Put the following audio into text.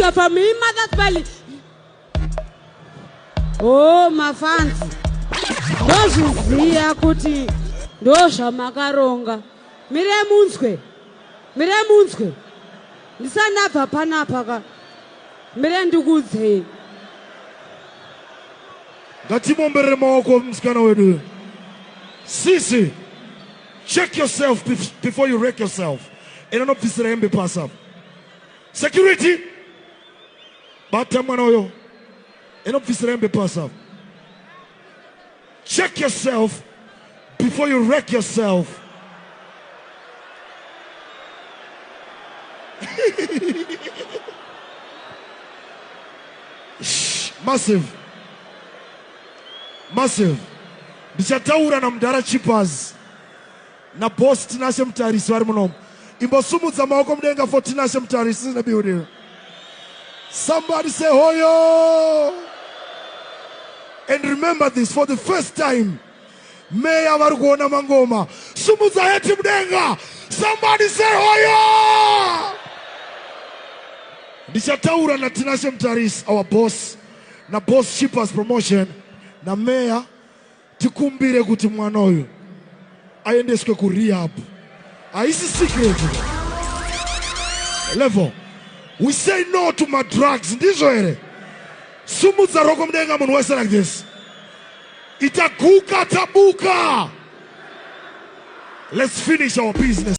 your family, mother's belly. Oh, mafans. Ndozviziya kuti ndozvamakaronga. Mire munzwe. Ndisanabva panapa ka. Mire ndikudzei. Ngatimomberere maoko msikana wedu. Cici, check yourself before you wreck yourself. Inanobvisira hembe pasa. Security. Bata mwana oyo. Inanobvisira hembe pasa. Check yourself before you wreck yourself. Massive. Ndichataura na mdara chippers. Na boss tinashe mtarisi wari munomu. Imbosumudza maoko mudenga for tinashe mtarisi in the building. Somebody say hoyo. And remember this, for the first time, Meya varikuona mangoma. Sumudza heti mudenga. Somebody say hoyo. Ndichataura na tinashe mtarisi, our boss. Na boss chippers promotion. Na Meya tikumbire kuti mwana uyu aendeswe ku rehab. Aisi secret. Level. We say no to my drugs. Ndizvo here. Sumudza roko mudenga munhu wese like this. Itaguka tabuka. Let's finish our business.